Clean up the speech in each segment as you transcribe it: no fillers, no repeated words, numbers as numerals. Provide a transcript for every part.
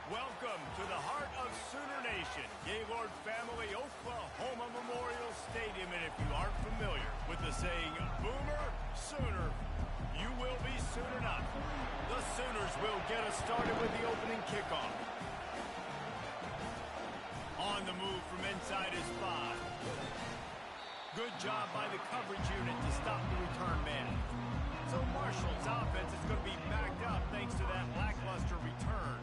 Welcome to the heart of Sooner Nation, Gaylord Family Oklahoma Memorial Stadium. And if you aren't familiar with the saying, Boomer Sooner, you will be soon enough. The Sooners will get us started with the opening kickoff. On the move from inside his 5. Good job by the coverage unit to stop the return man. So Marshall's offense is going to be backed up thanks to that lackluster return.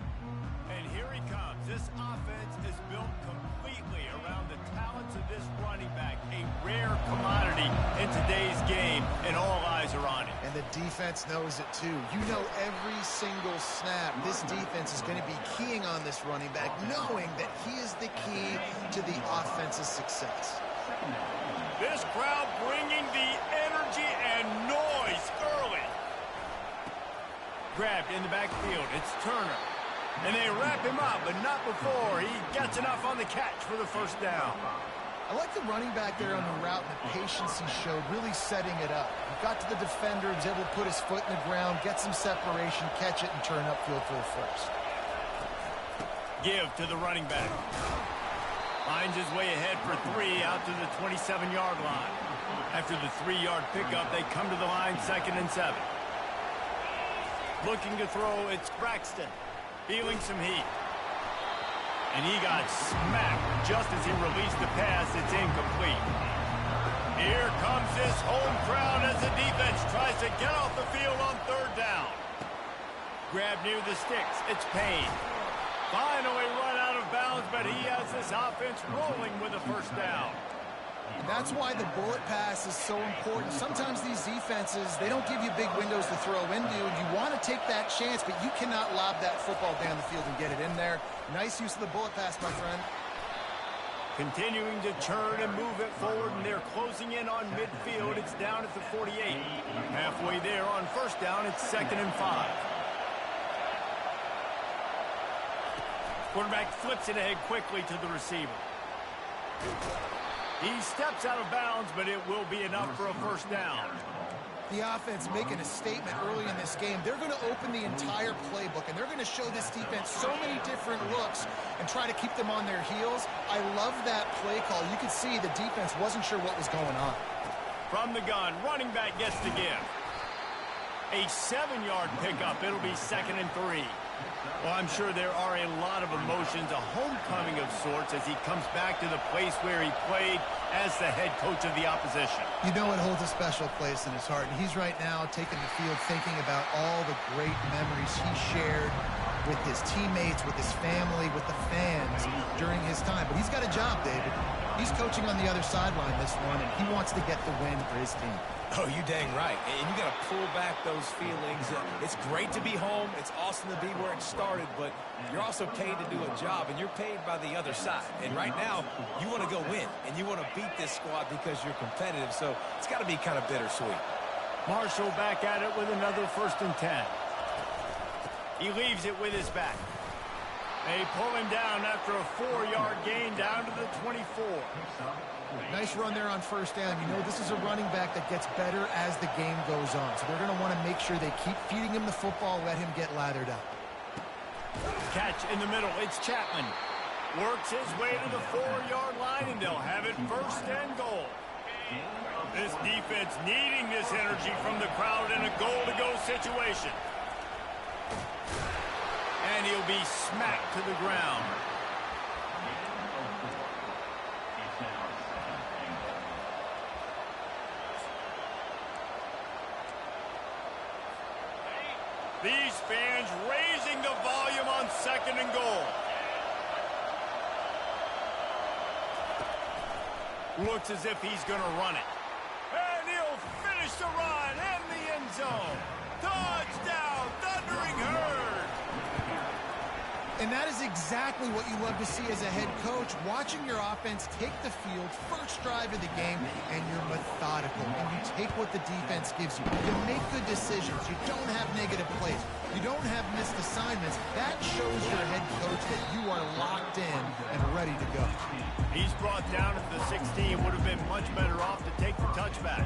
And here he comes. This offense is built completely around the talents of this running back, a rare commodity in today's game, and all eyes are on him. And the defense knows it too. You know every single snap, this defense is going to be keying on this running back, knowing that he is the key to the offense's success. This crowd bringing the energy and noise early. Grabbed in the backfield. It's Turner. And they wrap him up, but not before he gets enough on the catch for the first down. I like the running back there on the route and the patience he showed, really setting it up. He got to the defender, was able to put his foot in the ground, get some separation, catch it, and turn upfield for a first. Give to the running back. Finds his way ahead for 3 out to the 27-yard line. After the 3-yard pickup, they come to the line 2nd and 7. Looking to throw, it's Braxton. Feeling some heat. And he got smacked just as he released the pass. It's incomplete. Here comes this home crowd as the defense tries to get off the field on 3rd down. Grab near the sticks. It's Payne. Finally run out of bounds, but he has this offense rolling with a first down. That's why the bullet pass is so important. Sometimes these defenses, they don't give you big windows to throw into. You want to take that chance, but you cannot lob that football down the field and get it in there. Nice use of the bullet pass, my friend. Continuing to churn and move it forward, and they're closing in on midfield. It's down at the 48. Halfway there on 1st down, it's 2nd and 5. Quarterback flips it ahead quickly to the receiver. He steps out of bounds, but it will be enough for a first down. The offense making a statement early in this game. They're going to open the entire playbook, and they're going to show this defense so many different looks and try to keep them on their heels. I love that play call. You could see the defense wasn't sure what was going on. From the gun, running back gets the give. A 7-yard pickup. It'll be 2nd and 3. Well, I'm sure there are a lot of emotions, a homecoming of sorts as he comes back to the place where he played as the head coach of the opposition. You know it holds a special place in his heart, and he's right now taking the field thinking about all the great memories he shared with his teammates, with his family, with the fans during his time. But he's got a job, David. He's coaching on the other sideline this one, and he wants to get the win for his team. Oh, you dang right. And you got to pull back those feelings. It's great to be home. It's awesome to be where it started, but you're also paid to do a job, and you're paid by the other side. And right now, you want to go win, and you want to beat this squad because you're competitive, so it's got to be kind of bittersweet. Marshall back at it with another 1st and 10. He leaves it with his back. They pull him down after a 4-yard gain down to the 24. Nice run there on 1st down. You know, this is a running back that gets better as the game goes on. So they're going to want to make sure they keep feeding him the football, let him get lathered up. Catch in the middle. It's Chapman. Works his way to the 4-yard line, and they'll have it 1st and goal. This defense needing this energy from the crowd in a goal-to-go situation. And he'll be smacked to the ground. These fans raising the volume on 2nd and goal. Looks as if he's going to run it. And he'll finish the run in the end zone. Touchdown, Thundering Herd. And that is exactly what you love to see as a head coach, watching your offense take the field, first drive of the game, and you're methodical, and you take what the defense gives you. You make good decisions. You don't have negative plays. You don't have missed assignments. That shows your head coach that you are locked in and ready to go. He's brought down at the 16. Would have been much better off to take the touchback.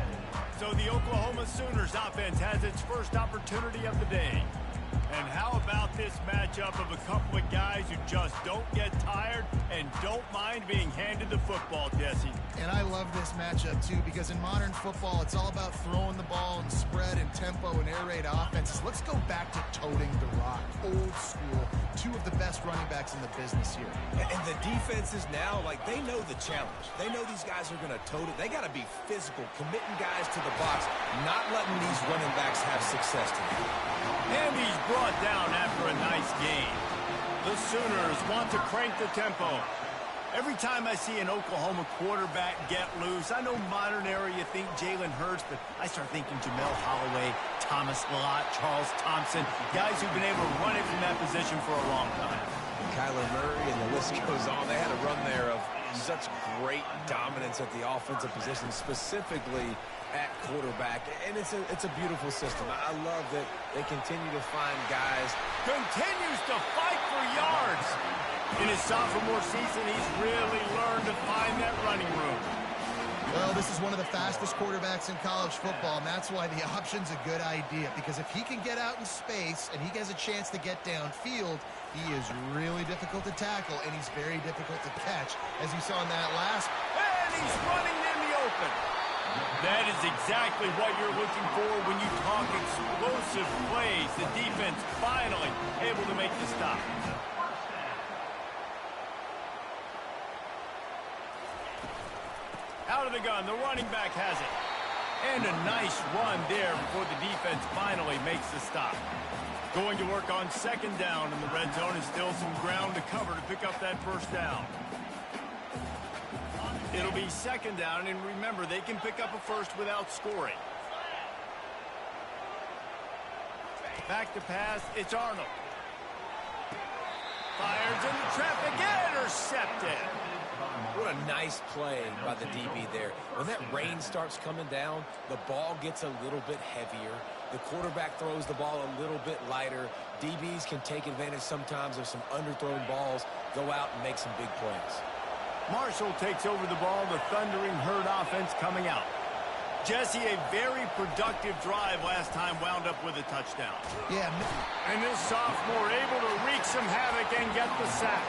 So the Oklahoma Sooners offense has its first opportunity of the day. And how about this matchup of a couple of guys who just don't get tired and don't mind being handed the football, Jesse? And I love this matchup, too, because in modern football, it's all about throwing the ball and spread and tempo and air raid offenses. Let's go back to toting the rock, old school. Two of the best running backs in the business here. And the defenses now, like, they know the challenge. They know these guys are going to tote it. They got to be physical, committing guys to the box, not letting these running backs have success today. And he's brought down after a nice game. The Sooners want to crank the tempo. Every time I see an Oklahoma quarterback get loose, I know modern era you think Jalen Hurts, but I start thinking Jamel Holloway, Thomas Lott, Charles Thompson, guys who've been able to run it from that position for a long time. Kyler Murray, and the list goes on. They had a run there of such great dominance at the offensive position, specifically at quarterback, and it's a beautiful system. I love that they continue to find guys. Continues to fight for yards. In his sophomore season, he's really learned to find that running room. Well, this is one of the fastest quarterbacks in college football, and that's why the option's a good idea, because if he can get out in space and he has a chance to get downfield, he is really difficult to tackle, and he's very difficult to catch, as you saw in that last. And he's running in the open. That is exactly what you're looking for when you talk explosive plays. The defense finally able to make the stop. Out of the gun, the running back has it. And a nice run there before the defense finally makes the stop. Going to work on second down in the red zone, and still some ground to cover to pick up that first down. It'll be second down, and remember, they can pick up a first without scoring. Back to pass, it's Arnold. Fires into traffic, intercepted. What a nice play by the DB there. When that rain starts coming down, the ball gets a little bit heavier. The quarterback throws the ball a little bit lighter. DBs can take advantage sometimes of some underthrown balls, go out and make some big plays. Marshall takes over the ball, the Thundering Herd offense coming out. Jesse, a very productive drive last time, wound up with a touchdown. Yeah. And this sophomore able to wreak some havoc and get the sack.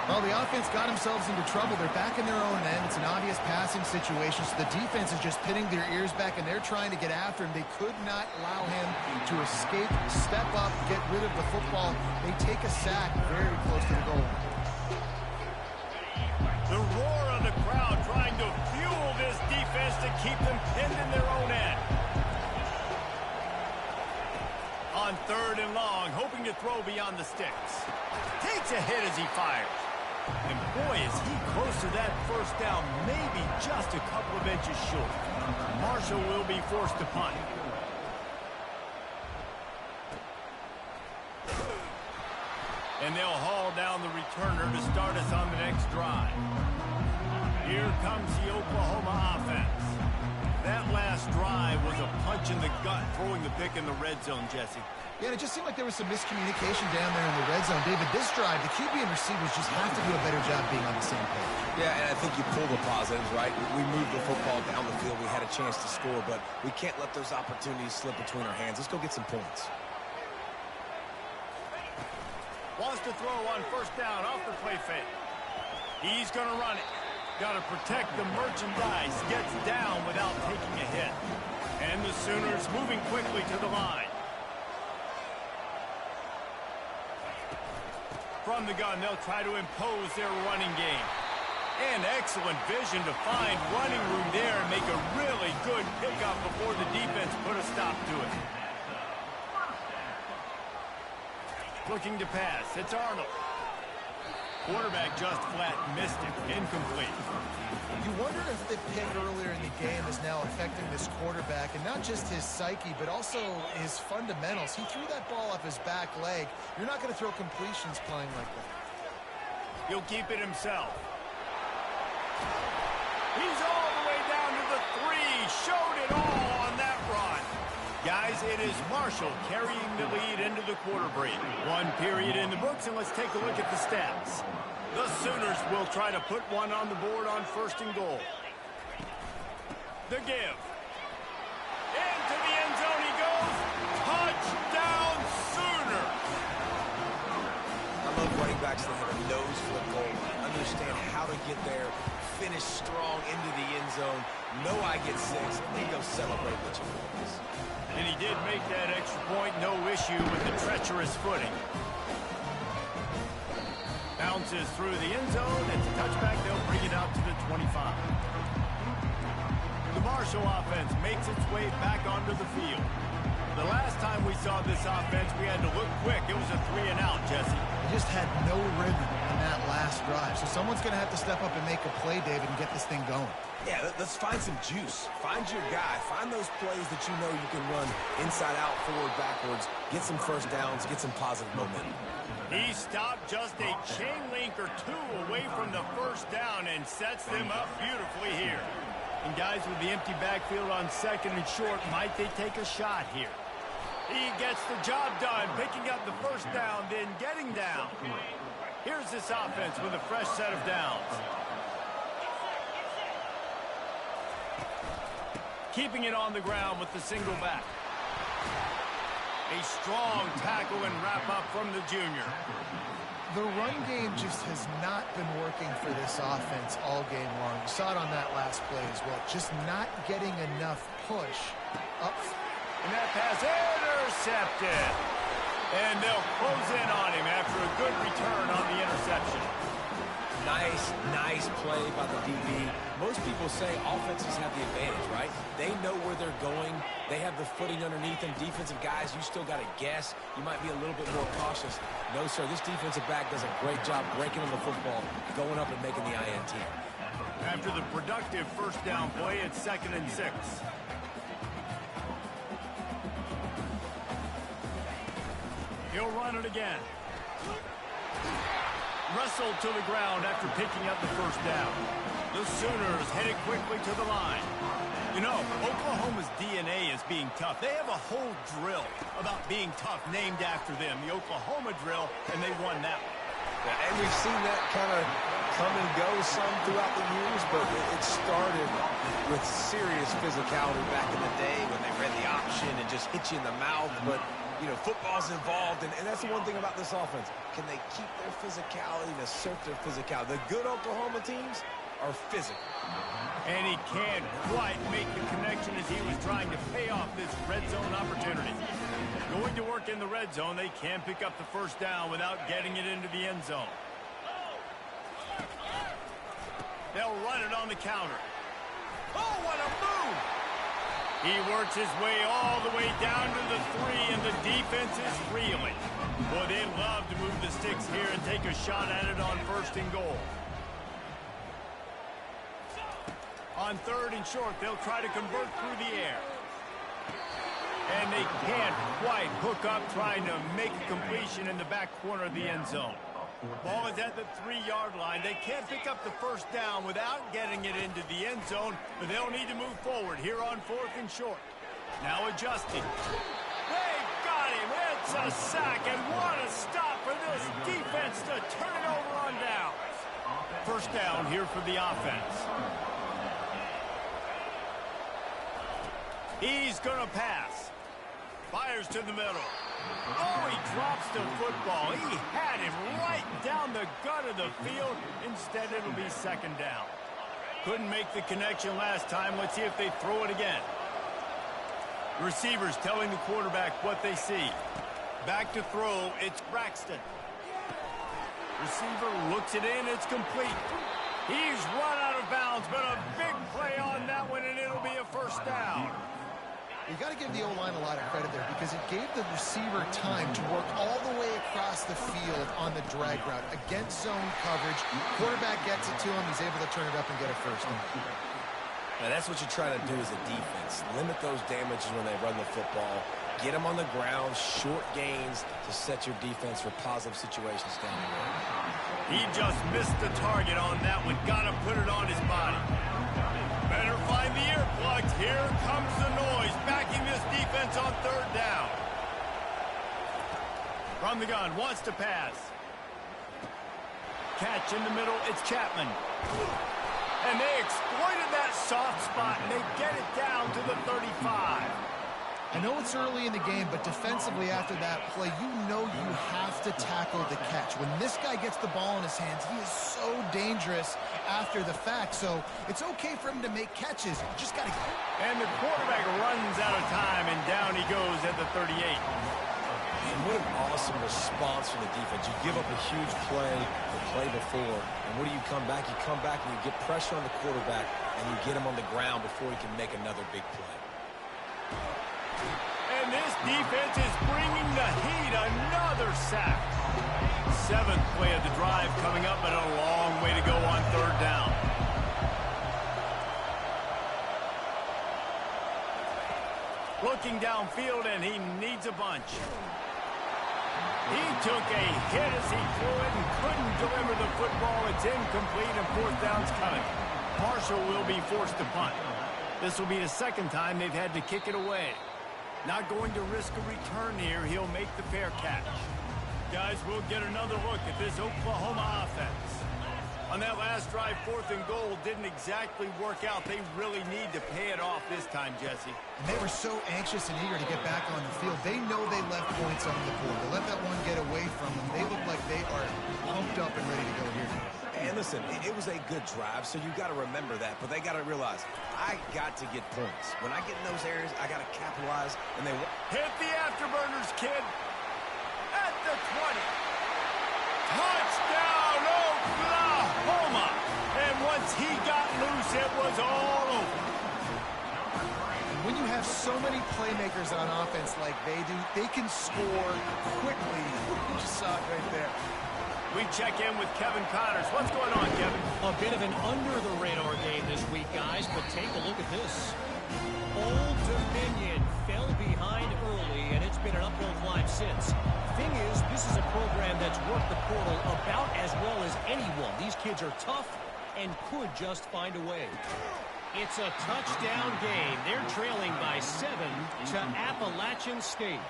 Well, the offense got themselves into trouble. They're back in their own end. It's an obvious passing situation, so the defense is just pinning their ears back, and they're trying to get after him. They could not allow him to escape, step up, get rid of the football. They take a sack very close to the goal. The roar of the crowd trying to fuel this defense to keep them pinned in their own end. On third and long, hoping to throw beyond the sticks. Takes a hit as he fires. And boy, is he close to that first down, maybe just a couple of inches short. Marshall will be forced to punt. And they'll haul down the returner to start us on the next drive. Here comes the Oklahoma offense. That last drive was a punch in the gut, throwing the pick in the red zone, Jesse. Yeah, and it just seemed like there was some miscommunication down there in the red zone. David, this drive, the QB and receivers just have to do a better job being on the same page. Yeah, and I think you pull the positives, right? We moved the football down the field. We had a chance to score, but we can't let those opportunities slip between our hands. Let's go get some points. Wants to throw on first down off the play fake. He's going to run it. Got to protect the merchandise. Gets down without taking a hit. And the Sooners moving quickly to the line. From the gun, they'll try to impose their running game. And excellent vision to find running room there and make a really good pickup before the defense put a stop to it. Looking to pass. It's Arnold. Quarterback just flat missed it. Incomplete. You wonder if the pick earlier in the game is now affecting this quarterback, and not just his psyche, but also his fundamentals. He threw that ball off his back leg. You're not going to throw completions playing like that. He'll keep it himself. He's all the way down to the 3. Showed it all on that run. Guys, it is Marshall carrying the lead into the quarter break. One period in the books, and let's take a look at the stats. The Sooners will try to put one on the board on first and goal. The give. Into the end zone he goes. Touchdown, running backs that have a nose flip goal, understand how to get there, finish strong into the end zone, know I get 6, and then go celebrate with your boys. And he did make that extra point, no issue with the treacherous footing. Bounces through the end zone. It's a touchback. They'll bring it out to the 25. The Marshall offense makes its way back onto the field. The last time we saw this offense, we had to look quick. It was a 3-and-out, Jesse. They just had no rhythm in that last drive. So someone's going to have to step up and make a play, David, and get this thing going. Yeah, let's find some juice. Find your guy. Find those plays that you know you can run inside out, forward, backwards. Get some first downs. Get some positive momentum. He stopped just a chain link or 2 away from the first down and sets them up beautifully here. And guys with the empty backfield on 2nd and short, might they take a shot here? He gets the job done, picking up the first down, then getting down. Here's this offense with a fresh set of downs. Keeping it on the ground with the single back. A strong tackle and wrap-up from the junior. The run game just has not been working for this offense all game long. You saw it on that last play as well. Just not getting enough push up. And that pass intercepted. And they'll close in on him after a good return on the interception. Nice play by the DB. Most people say offenses have the advantage, right? They know where they're going. They have the footing underneath them. Defensive guys, you still got to guess. You might be a little bit more cautious. No, sir, this defensive back does a great job breaking on the football, going up and making the INT. After the productive first down play, it's 2nd and 6. He'll run it again. Wrestled to the ground after picking up the first down. The Sooners headed quickly to the line. You know, Oklahoma's DNA is being tough. They have a whole drill about being tough named after them, the Oklahoma drill, and they won that one. Yeah, and we've seen that kind of come and go some throughout the years, but it started with serious physicality back in the day when they read the option and just hit you in the mouth. But, you know, football's involved, and that's the one thing about this offense. Can they keep their physicality and assert their physicality? The good Oklahoma teams are physical. And he can't quite make the connection as he was trying to pay off this red zone opportunity. Going to work in the red zone, they can pick up the first down without getting it into the end zone. They'll run it on the counter. Oh, what a move! He works his way all the way down to the 3, and the defense is reeling. Boy, they love to move the sticks here and take a shot at it on 1st and goal. On 3rd and short, they'll try to convert through the air. And they can't quite hook up trying to make a completion in the back corner of the end zone. Ball is at the 3-yard line. They can't pick up the first down without getting it into the end zone, but they'll need to move forward here on 4th and short. Now adjusting. They've got him. It's a sack, and what a stop for this defense to turn it over on down. First down here for the offense. He's going to pass. Fires to the middle. Oh, he drops the football. He had him right down the gut of the field. Instead, it'll be 2nd down. Couldn't make the connection last time. Let's see if they throw it again. Receivers telling the quarterback what they see. Back to throw. It's Braxton. Receiver looks it in. It's complete. He's run out of bounds, but a big play on that one, and it'll be a first down. You got to give the O-line a lot of credit there because it gave the receiver time to work all the way across the field on the drag route against zone coverage. Quarterback gets it to him. He's able to turn it up and get a first down. Now, that's what you try to do as a defense. Limit those damages when they run the football. Get them on the ground, short gains to set your defense for positive situations down the road. He just missed the target on that one. Got to put it on his body. Better find the earplugs. Here comes the noise, backing this defense on 3rd down. From the gun, wants to pass. Catch in the middle, it's Chapman. And they exploited that soft spot, and they get it down to the 35. I know it's early in the game, but defensively after that play, you know you have to tackle the catch. When this guy gets the ball in his hands, he is so dangerous after the fact. So it's okay for him to make catches. You just got to get it. And the quarterback runs out of time, and down he goes at the 38. And what an awesome response from the defense. You give up a huge play the play before, and what do you come back? You come back and you get pressure on the quarterback, and you get him on the ground before he can make another big play. And this defense is bringing the heat. Another sack. 7th play of the drive coming up, but a long way to go on 3rd down. Looking downfield, and he needs a bunch. He took a hit as he threw it and couldn't deliver the football. It's incomplete, and 4th down's coming. Marshall will be forced to punt. This will be the 2nd time they've had to kick it away. Not going to risk a return here. He'll make the fair catch. Guys, we'll get another look at this Oklahoma offense. On that last drive, 4th and goal didn't exactly work out. They really need to pay it off this time, Jesse. And they were so anxious and eager to get back on the field. They know they left points on the board. They let that one get away from them. They look like they are pumped up and ready to go here. And listen, it was a good drive, so you got to remember that. But they got to realize, I got to get points. When I get in those areas, I got to capitalize. And they hit the afterburners, kid. At the 20. Touchdown, Oklahoma. And once he got loose, it was all over. When you have so many playmakers on offense like they do, they can score quickly. You just saw it right there. We check in with Kevin Connors. What's going on, Kevin? A bit of an under-the-radar game this week, guys, but take a look at this. Old Dominion fell behind early, and it's been an uphill climb since. Thing is, this is a program that's worked the portal about as well as anyone. These kids are tough and could just find a way. It's a touchdown game. They're trailing by 7 to Appalachian State.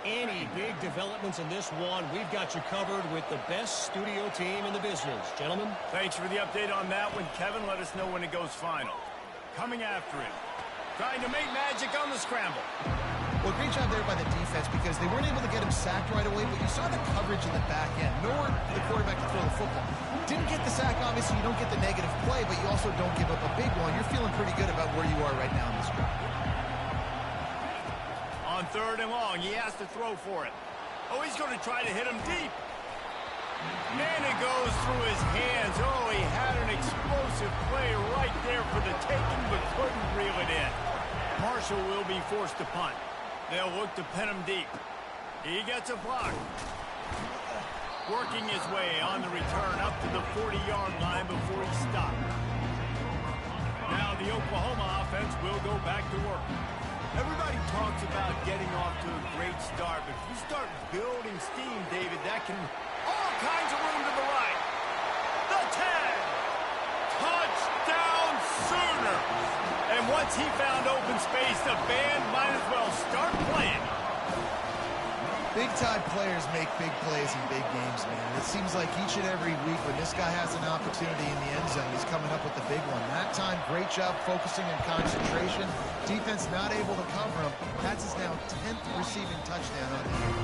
Any big developments in this one, we've got you covered with the best studio team in the business. Gentlemen? Thanks for the update on that one, Kevin. Let us know when it goes final. Coming after him. Trying to make magic on the scramble. Well, great job there by the defense because they weren't able to get him sacked right away, but you saw the coverage in the back end. Nowhere for the quarterback to throw the football. Didn't get the sack, obviously. You don't get the negative play, but you also don't give up a big one. You're feeling pretty good about where you are right now in this drive. On 3rd and long, he has to throw for it. Oh, he's going to try to hit him deep. And it goes through his hands. Oh, he had an explosive play right there for the taking, but couldn't reel it in. Marshall will be forced to punt. They'll look to pin him deep. He gets a block. Working his way on the return up to the 40-yard line before he stopped. Now the Oklahoma offense will go back to work. Everybody talks about getting off to a great start, but if you start building steam, David, that can all kinds of room to the right. The 10. Touchdown Sooners. And once he found open space, the band might as well start playing. Big-time players make big plays in big games, man. It seems like each and every week when this guy has an opportunity in the end zone, he's coming up with the big one. That time, great job focusing and concentration. Defense not able to cover him. That's his now 10th receiving touchdown on the year.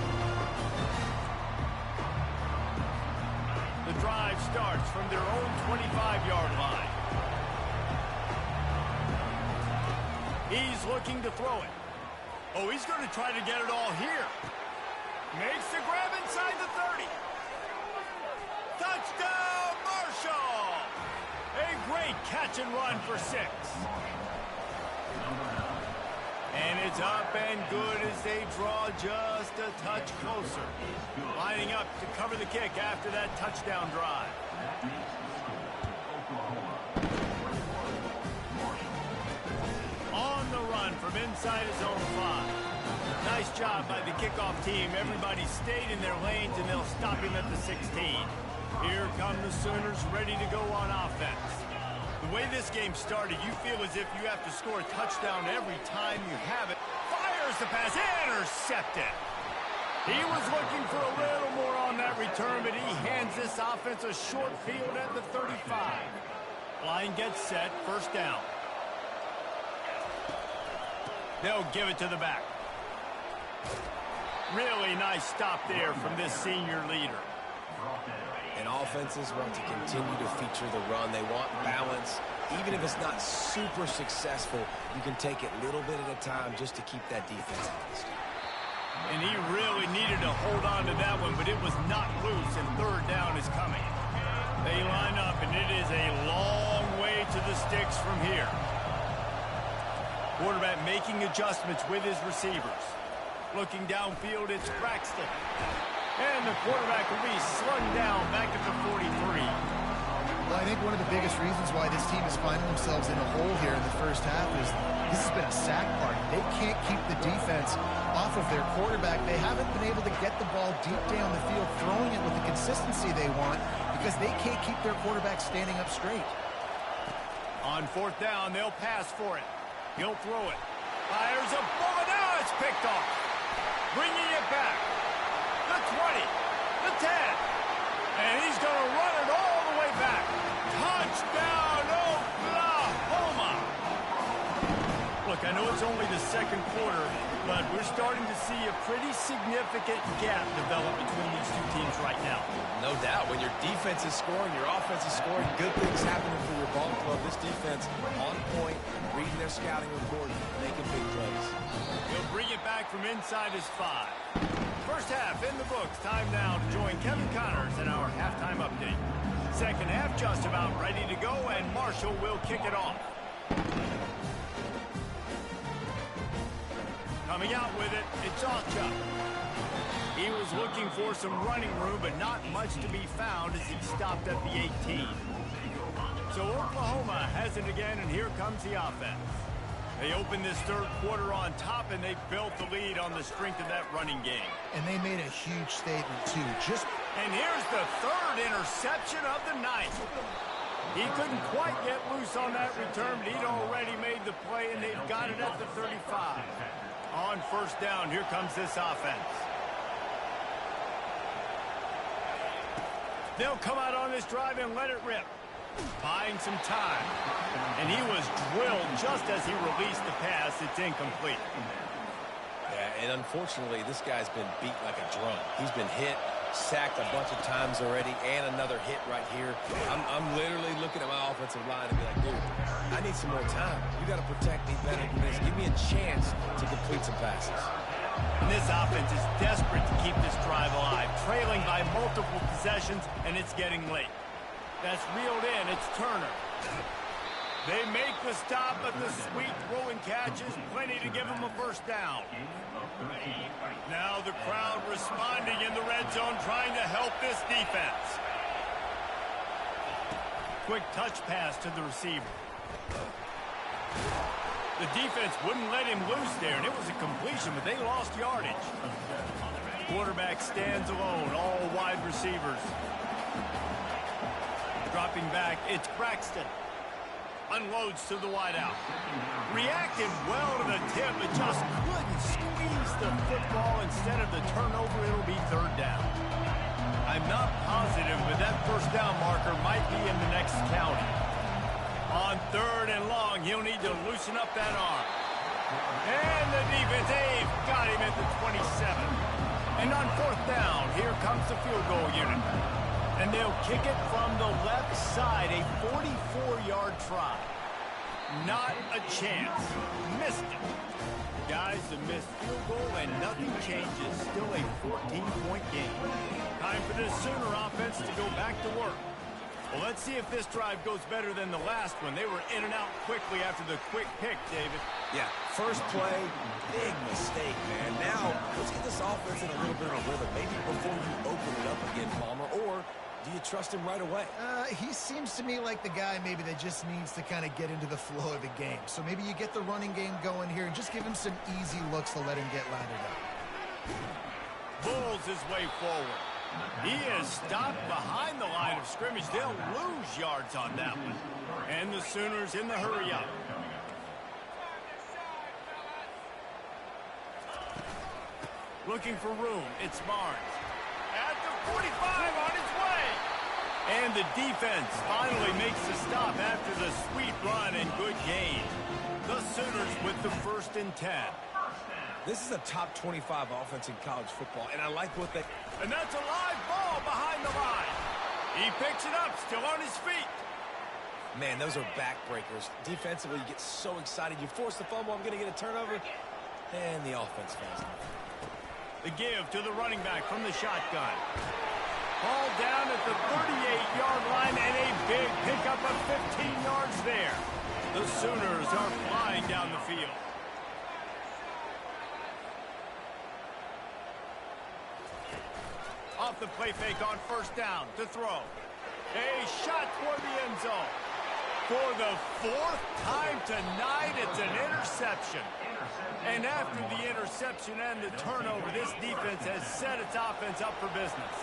The drive starts from their own 25-yard line. He's looking to throw it. Oh, he's going to try to get it all here. Makes the grab inside the 30. Touchdown, Marshall! A great catch and run for 6. And it's up and good as they draw just a touch closer. Lining up to cover the kick after that touchdown drive. On the run from inside his own 5. Nice job by the kickoff team. Everybody stayed in their lanes, and they'll stop him at the 16. Here come the Sooners ready to go on offense. The way this game started, you feel as if you have to score a touchdown every time you have it. Fires the pass, intercepted. He was looking for a little more on that return, but he hands this offense a short field at the 35. Line gets set, 1st down. They'll give it to the back. Really nice stop there from this senior leader. And offenses want to continue to feature the run. They want balance. Even if it's not super successful, you can take it little bit at a time just to keep that defense honest. And he really needed to hold on to that one, but it was not loose, and third down is coming. They line up, and it is a long way to the sticks from here. Quarterback making adjustments with his receivers. Looking downfield, it's Braxton. And the quarterback will be slung down back at the 43. Well, I think one of the biggest reasons why this team is finding themselves in a hole here in the first half is this has been a sack party. They can't keep the defense off of their quarterback. They haven't been able to get the ball deep down the field, throwing it with the consistency they want because they can't keep their quarterback standing up straight. On fourth down, they'll pass for it. He'll throw it. Fires a bullet. Now it's picked off. Bringing it back. The 20. The 10. And he's going to run it all the way back. Touchdown, Oklahoma! Look, I know it's only the second quarter, but we're starting to see a pretty significant gap develop between these two teams right now. No doubt. When your defense is scoring, your offense is scoring, good things happening for your ball club. This defense on point, reading their scouting report, making big plays. He'll bring it back from inside his 5. First half in the books. Time now to join Kevin Connors in our halftime update. Second half just about ready to go, and Marshall will kick it off. Coming out with it, it's Alchuk. He was looking for some running room, but not much to be found as he stopped at the 18. So Oklahoma has it again, and here comes the offense. They opened this third quarter on top, and they built the lead on the strength of that running game. And they made a huge statement, too. And here's the third interception of the night. He couldn't quite get loose on that return, but he'd already made the play, and they've got it at the 35. On first down, here comes this offense. They'll come out on this drive and let it rip. Buying some time. And he was drilled just as he released the pass. It's incomplete. Yeah, and unfortunately, this guy's been beat like a drum. He's been hit, sacked a bunch of times already, and another hit right here. I'm literally looking at my offensive line and be like, dude, I need some more time. You got to protect me better than this. Give me a chance to complete some passes. And this offense is desperate to keep this drive alive, trailing by multiple possessions, and it's getting late. That's reeled in. It's Turner. They make the stop, but the sweet throwing catch is plenty to give them a first down. Now the crowd responding in the red zone, trying to help this defense. Quick touch pass to the receiver. The defense wouldn't let him loose there, and it was a completion, but they lost yardage. Quarterback stands alone, all wide receivers. Dropping back, it's Braxton. Unloads to the wideout. Reacted well to the tip, but just couldn't squeeze the football. Instead of the turnover, it'll be third down. I'm not positive, but that first down marker might be in the next county. On third and long, he'll need to loosen up that arm. And the defense, they've got him at the 27. And on fourth down, here comes the field goal unit. And they'll kick it from the left side, a 44-yard try. Not a chance. Missed it. Guys, the missed field goal and nothing changes. Still a 14-point game. Time for this Sooner offense to go back to work. Well, let's see if this drive goes better than the last one. They were in and out quickly after the quick pick, David. Yeah, first play, big mistake, man. Now, let's get this offense in a little bit of a rhythm. Maybe before you open it up again, Palmer, or do you trust him right away? He seems to me like the guy maybe that just needs to kind of get into the flow of the game. So maybe you get the running game going here and just give him some easy looks to let him get lathered up. Bulls his way forward. He is stopped behind the line of scrimmage. They'll lose yards on that one. And the Sooners in the hurry up. Looking for room. It's Barnes. At the 45 on its way. And the defense finally makes the stop after the sweet run and good gain. The Sooners with the 1st and 10. This is a top 25 offense in college football, and I like what they... And that's a live ball behind the line. He picks it up, still on his feet. Man, those are backbreakers. Defensively, you get so excited. You force the fumble, I'm going to get a turnover, and the offense fails. The give to the running back from the shotgun. Ball down at the 38-yard line, and a big pickup of 15 yards there. The Sooners are flying down the field. Off the play fake on first down to throw. A shot toward the end zone. For the fourth time tonight, it's an interception. And after the interception and the turnover, this defense has set its offense up for business.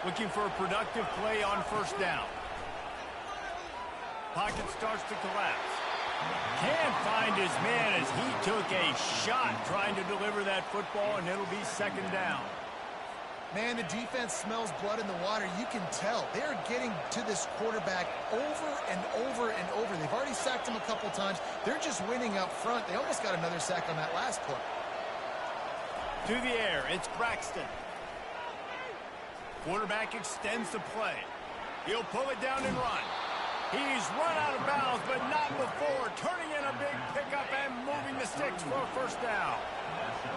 Looking for a productive play on first down. Pocket starts to collapse. Can't find his man as he took a shot trying to deliver that football, and it'll be second down. Man, the defense smells blood in the water. You can tell. They're getting to this quarterback over and over and over. They've already sacked him a couple times. They're just winning up front. They almost got another sack on that last play. To the air, it's Braxton. Quarterback extends the play. He'll pull it down and run. He's run out of bounds, but not before turning in a big pickup and moving the sticks for a first down.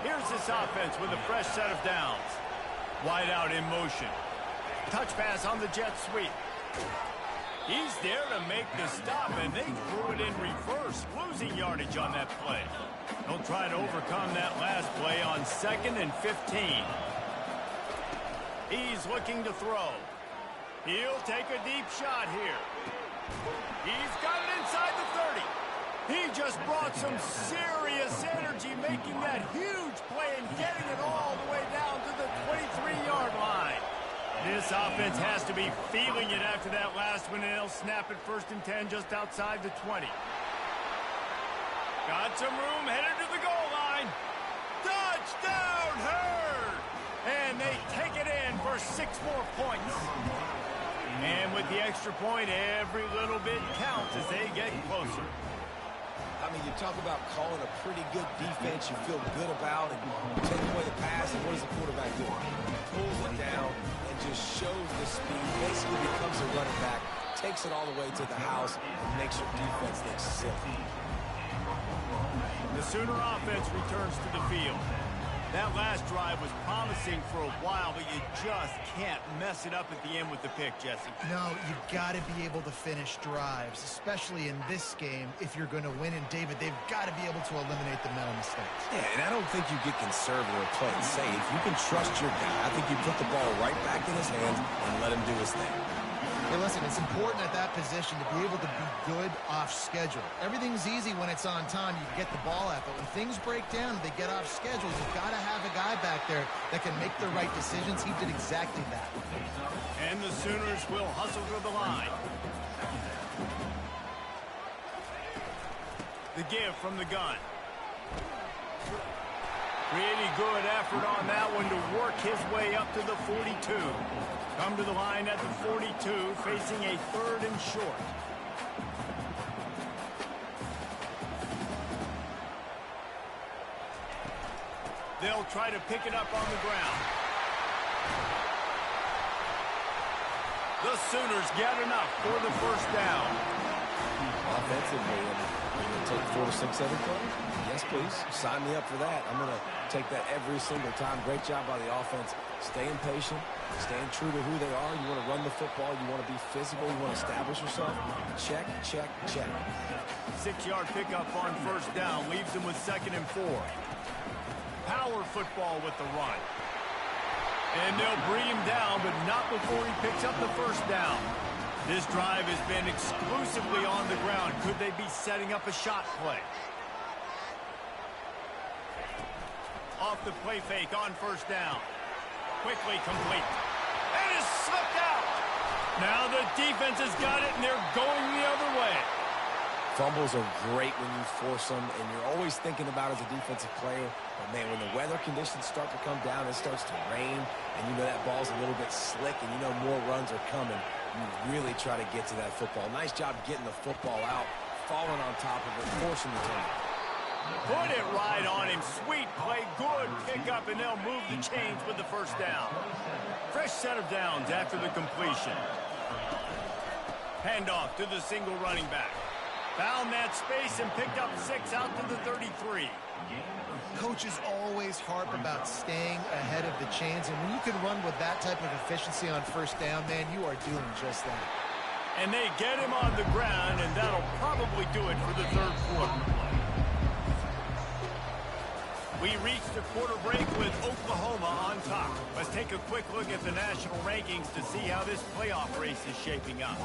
Here's this offense with a fresh set of downs. Wide out in motion. Touch pass on the jet sweep. He's there to make the stop, and they threw it in reverse, losing yardage on that play. They'll try to overcome that last play on 2nd and 15. He's looking to throw. He'll take a deep shot here. He's got it inside the 30. He just brought some serious energy, making that huge play and getting it all the way down to the 23-yard line. This offense has to be feeling it after that last one, and they'll snap it 1st and 10 just outside the 20. Got some room, headed to the goal line. Touchdown, Herd! And they take it in for 6 more points. And with the extra point, every little bit counts as they get closer. I mean, you talk about calling a pretty good defense you feel good about, and take away the pass, and what does the quarterback do? He pulls it down and just shows the speed, basically becomes a running back, takes it all the way to the house, and makes your defense look silly. The Sooner offense returns to the field. That last drive was promising for a while, but you just can't mess it up at the end with the pick, Jesse. No, you've got to be able to finish drives, especially in this game if you're going to win. And, David, they've got to be able to eliminate the mental mistakes. Yeah, and I don't think you get conservative or play it safe. You can trust your guy. I think you put the ball right back in his hands and let him do his thing. Hey, listen, it's important at that position to be able to be good off schedule. Everything's easy when it's on time. You can get the ball out. But when things break down and they get off schedule, you've got to have a guy back there that can make the right decisions. He did exactly that. And the Sooners will hustle to the line. The give from the gun. Pretty good effort on that one to work his way up to the 42. Come to the line at the 42, facing a 3rd and short. They'll try to pick it up on the ground. The Sooners get enough for the first down. Offensively, I'm going to take 4 to 6 every play? Yes, please. Sign me up for that. I'm going to take that every single time. Great job by the offense. Staying patient, staying true to who they are. You want to run the football. You want to be physical. You want to establish yourself. Check, check, check. 6-yard pickup on first down leaves them with 2nd and 4. Power football with the run. And they'll bring him down, but not before he picks up the first down. This drive has been exclusively on the ground. Could they be setting up a shot play? Off the play fake on first down. Quickly complete. And is slipped out. Now the defense has got it, and they're going the other way. Fumbles are great when you force them, and you're always thinking about as a defensive player, but man, when the weather conditions start to come down, it starts to rain, and you know that ball's a little bit slick, and you know more runs are coming. You really try to get to that football. Nice job getting the football out, falling on top of it, forcing the turnover. Put it right on him. Sweet play, good pickup, and they'll move the chains with the first down. Fresh set of downs after the completion. Handoff to the single running back. Found that space and picked up 6 out to the 33. Coaches always harp about staying ahead of the chains, and when you can run with that type of efficiency on first down, man, you are doing just that. And they get him on the ground, and that'll probably do it for the third quarter. We reached the quarter break with Oklahoma on top. Let's take a quick look at the national rankings to see how this playoff race is shaping up.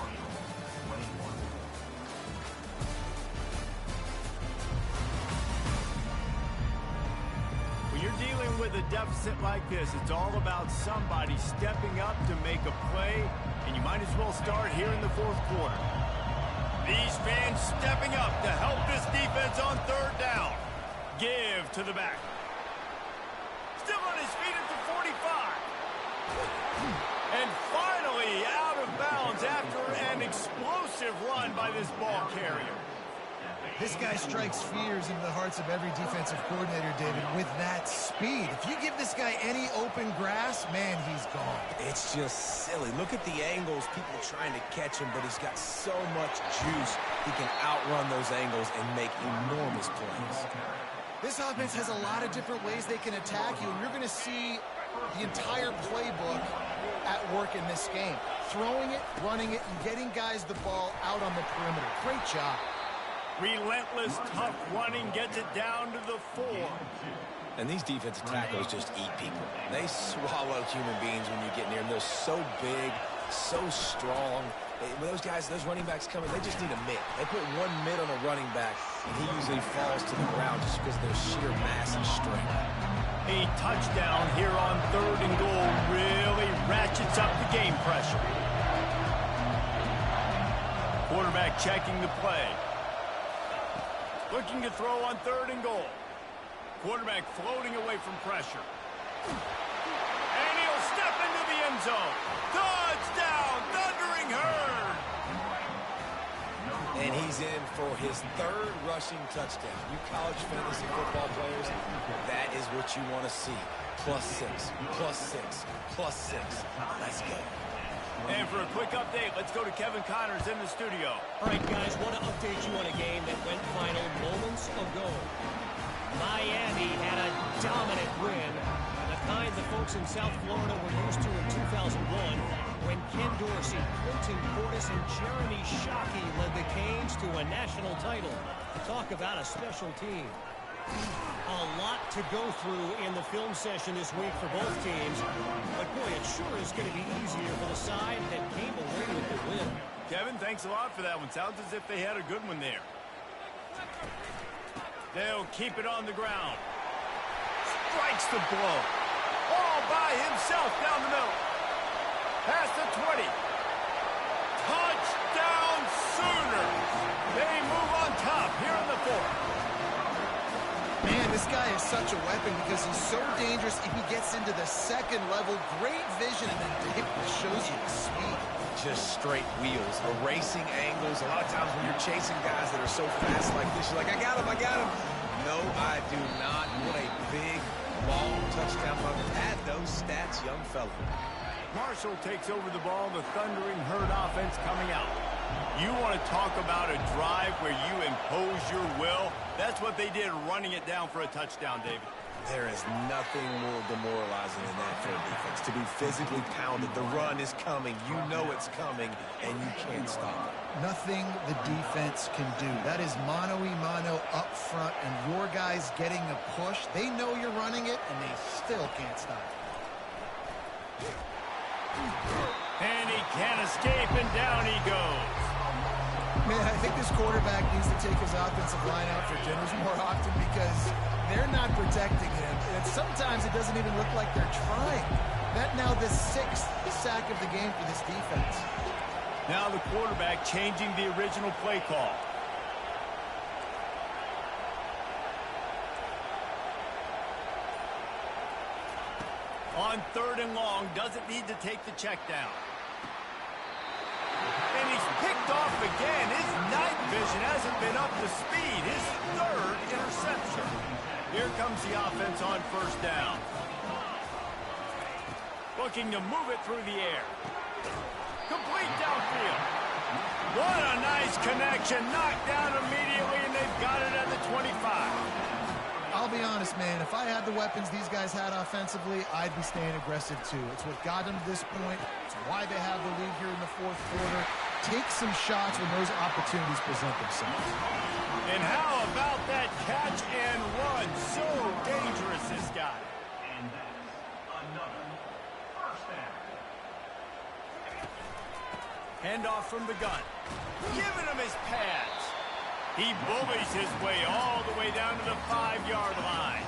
When you're dealing with a deficit like this, it's all about somebody stepping up to make a play, and you might as well start here in the fourth quarter. These fans stepping up to help this defense on third down. Give to the back. Still on his feet at the 45. And finally out of bounds after an explosive run by this ball carrier. This guy strikes fears into the hearts of every defensive coordinator, David, with that speed. If you give this guy any open grass, man, he's gone. It's just silly. Look at the angles, people trying to catch him, but he's got so much juice. He can outrun those angles and make enormous plays. This offense has a lot of different ways they can attack you, and you're going to see the entire playbook at work in this game. Throwing it, running it, and getting guys the ball out on the perimeter. Great job. Relentless, tough running gets it down to the 4. And these defensive tackles just eat people. They swallow human beings when you get near them. They're so big, so strong. When those guys, those running backs come in, they just need a mid. They put one mid on a running back, and he usually falls to the ground just because of their sheer mass and strength. A touchdown here on third and goal really ratchets up the game pressure. Quarterback checking the play. Looking to throw on third and goal. Quarterback floating away from pressure. And he'll step into the end zone. Touchdown, Thundering Herd! And he's in for his third rushing touchdown. You college fantasy football players, that is what you want to see. +6, +6, +6. Let's go. And for a quick update, let's go to Kevin Connors in the studio. All right, guys, want to update you on a game that went final moments ago. Miami had a dominant win, the kind the folks in South Florida were used to in 2001 when Ken Dorsey, Quentin Portis, and Jeremy Shockey led the Canes to a national title. Talk about a special team. A lot to go through in the film session this week for both teams. But, boy, it sure is going to be easier for the side that came away with the win. Kevin, thanks a lot for that one. Sounds as if they had a good one there. They'll keep it on the ground. Strikes the blow. All by himself down the middle. Past the 20. Touchdown Sooners. They move on top here in the fourth. Man, this guy is such a weapon because he's so dangerous if he gets into the second level. Great vision, and then it shows you the speed. Just straight wheels, erasing angles. A lot of times when you're chasing guys that are so fast like this, you're like, I got him, I got him. No, I do not. What a big, long touchdown run. Add those stats, young fella. Marshall takes over the ball. The Thundering Herd offense coming out. You want to talk about a drive where you impose your will? That's what they did, running it down for a touchdown, David. There is nothing more demoralizing than that for a defense. To be physically pounded, the run is coming, you know it's coming, and you can't stop it. Nothing the defense can do. That is mano-a-mano up front, and your guys getting a push. They know you're running it, and they still can't stop it. And he can't escape, and down he goes. Man, I think this quarterback needs to take his offensive line out for dinners more often because they're not protecting him. And sometimes it doesn't even look like they're trying. That now the 6th sack of the game for this defense. Now the quarterback changing the original play call. On third and long, doesn't need to take the check down. And he's picked off again. His 9th vision hasn't been up to speed. His third interception. Here comes the offense on first down. Looking to move it through the air. Complete downfield. What a nice connection. Knocked down immediately, and they've got it at the 25. I'll be honest, man, if I had the weapons these guys had offensively, I'd be staying aggressive too. It's what got them to this point. It's why they have the lead here in the fourth quarter. Take some shots when those opportunities present themselves. And how about that catch and run? So dangerous, this guy. And that's another first down. Handoff from the gun. Giving him his pads. He bullies his way all the way down to the 5-yard line.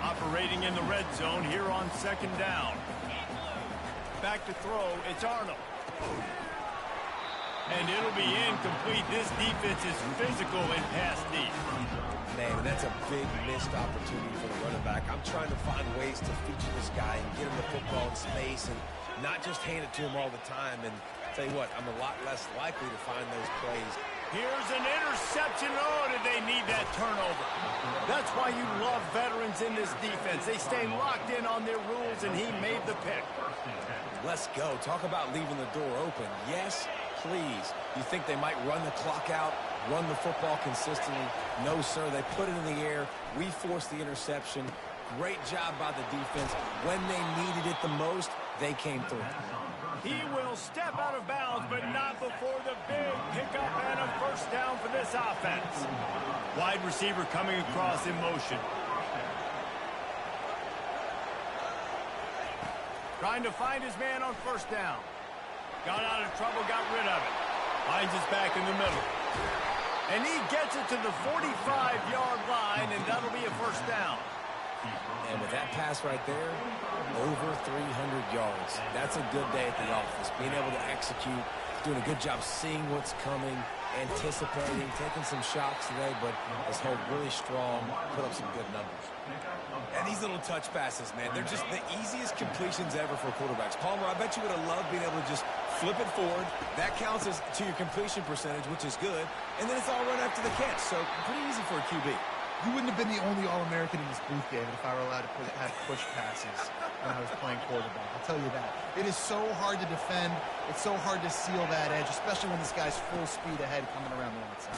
Operating in the red zone here on second down. Back to throw, it's Arnold. And it'll be incomplete. This defense is physical and pass deep. Man, that's a big missed opportunity for the running back. I'm trying to find ways to feature this guy and get him the football in space and not just hand it to him all the time. And tell you what, I'm a lot less likely to find those plays. Here's an interception. Oh, did they need that turnover? That's why you love veterans in this defense. They stay locked in on their rules, and he made the pick. Let's go. Talk about leaving the door open. Yes, please. You think they might run the clock out, run the football consistently? No, sir. They put it in the air. We forced the interception. Great job by the defense. When they needed it the most, they came through. He will step out of bounds, but not before the big pickup and a first down for this offense. Wide receiver coming across in motion. Trying to find his man on first down. Got out of trouble, got rid of it. Finds his back in the middle. And he gets it to the 45-yard line, and that'll be a first down. And with that pass right there, over 300 yards. That's a good day at the office. Being able to execute, doing a good job seeing what's coming, anticipating, taking some shots today, but has held really strong, put up some good numbers. And these little touch passes, man, they're just the easiest completions ever for quarterbacks. Palmer, I bet you would have loved being able to just flip it forward. That counts as to your completion percentage, which is good. And then it's all run after the catch, so pretty easy for a QB. You wouldn't have been the only All-American in this booth game if I were allowed to have push passes when I was playing quarterback. I'll tell you that. It is so hard to defend. It's so hard to seal that edge, especially when this guy's full speed ahead coming around the outside.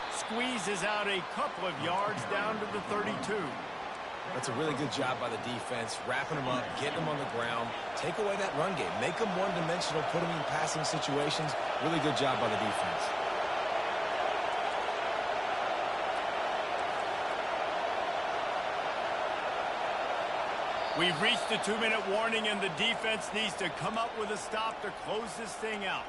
Squeezes out a couple of yards down to the 32. That's a really good job by the defense, wrapping them up, getting them on the ground, take away that run game, make them one-dimensional, put them in passing situations. Really good job by the defense. We've reached the 2-minute warning, and the defense needs to come up with a stop to close this thing out.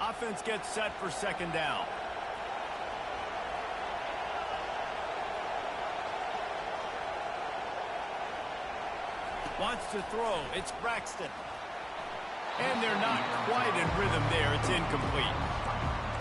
Offense gets set for second down. Wants to throw. It's Braxton. And they're not quite in rhythm there. It's incomplete.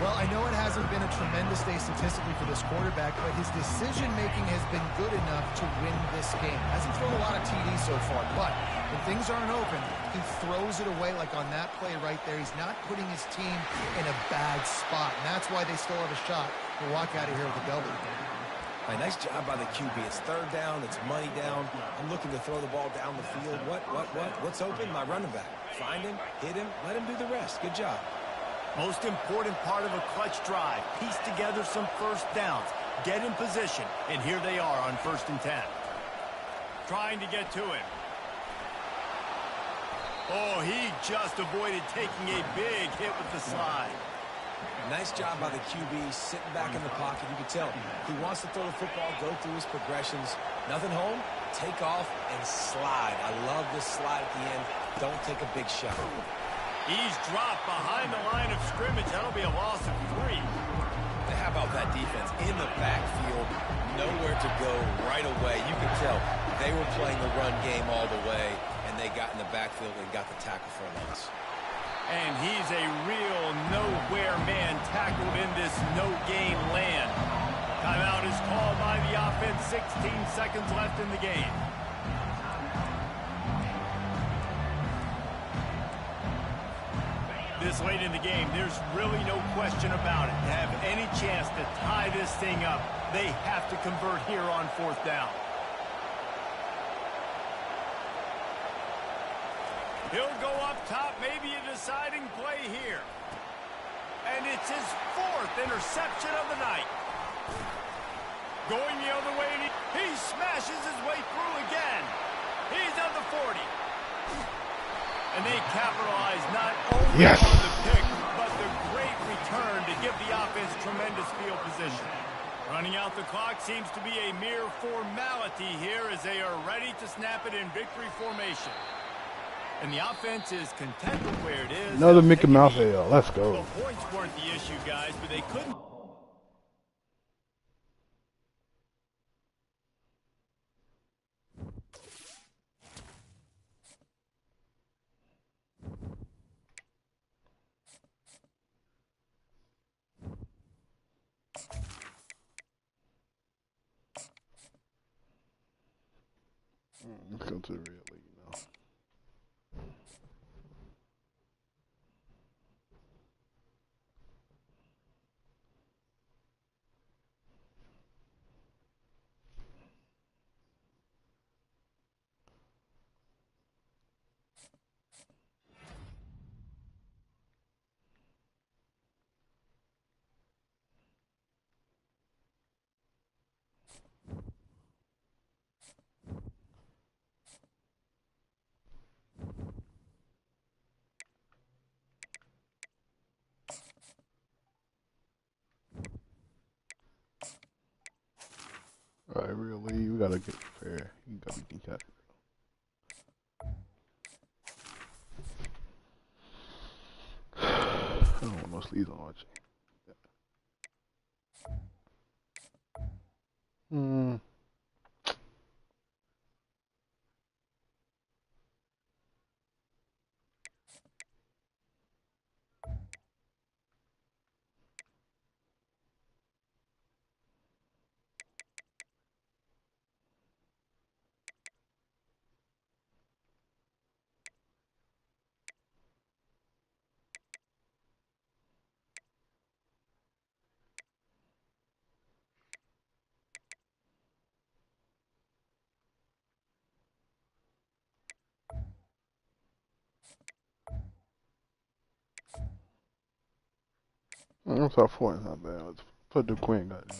Well, I know it hasn't been a tremendous day statistically for this quarterback, but his decision-making has been good enough to win this game. Hasn't thrown a lot of TDs so far, but when things aren't open, he throws it away like on that play right there. He's not putting his team in a bad spot, and that's why they still have a shot to walk out of here with a W. Right, nice job by the QB. It's third down. It's money down. I'm looking to throw the ball down the field. What's open? My running back. Find him, hit him, let him do the rest. Good job. Most important part of a clutch drive. Piece together some first downs. Get in position. And here they are on 1st and 10. Trying to get to him. Oh, he just avoided taking a big hit with the slide. Nice job by the QB, sitting back in the pocket. You can tell he wants to throw the football, go through his progressions. Nothing home, take off, and slide. I love this slide at the end. Don't take a big shot. He's dropped behind the line of scrimmage. That'll be a loss of 3. How about that defense? In the backfield, nowhere to go right away. You can tell they were playing the run game all the way, and they got in the backfield and got the tackle for a loss. And he's a real nowhere man tackled in this no-gain land. Timeout is called by the offense. 16 seconds left in the game. This late in the game, there's really no question about it. To have any chance to tie this thing up, they have to convert here on 4th down. He'll go up top, maybe a deciding play here. And it's his 4th interception of the night. Going the other way, and he smashes his way through again. He's at the 40. And they capitalize not only on the pick, but the great return to give the offense tremendous field position. Running out the clock seems to be a mere formality here as they are ready to snap it in victory formation. And the offense is content with where it is. Another Mickey Mouse AL. Let's go. The points weren't the issue, guys, but they couldn't. Let's go to the real league now. Alright, real league, we gotta get fair. You gotta be cat. I don't want no sleeves on my chain. Top 4 is not bad. Let's put the Queen got it.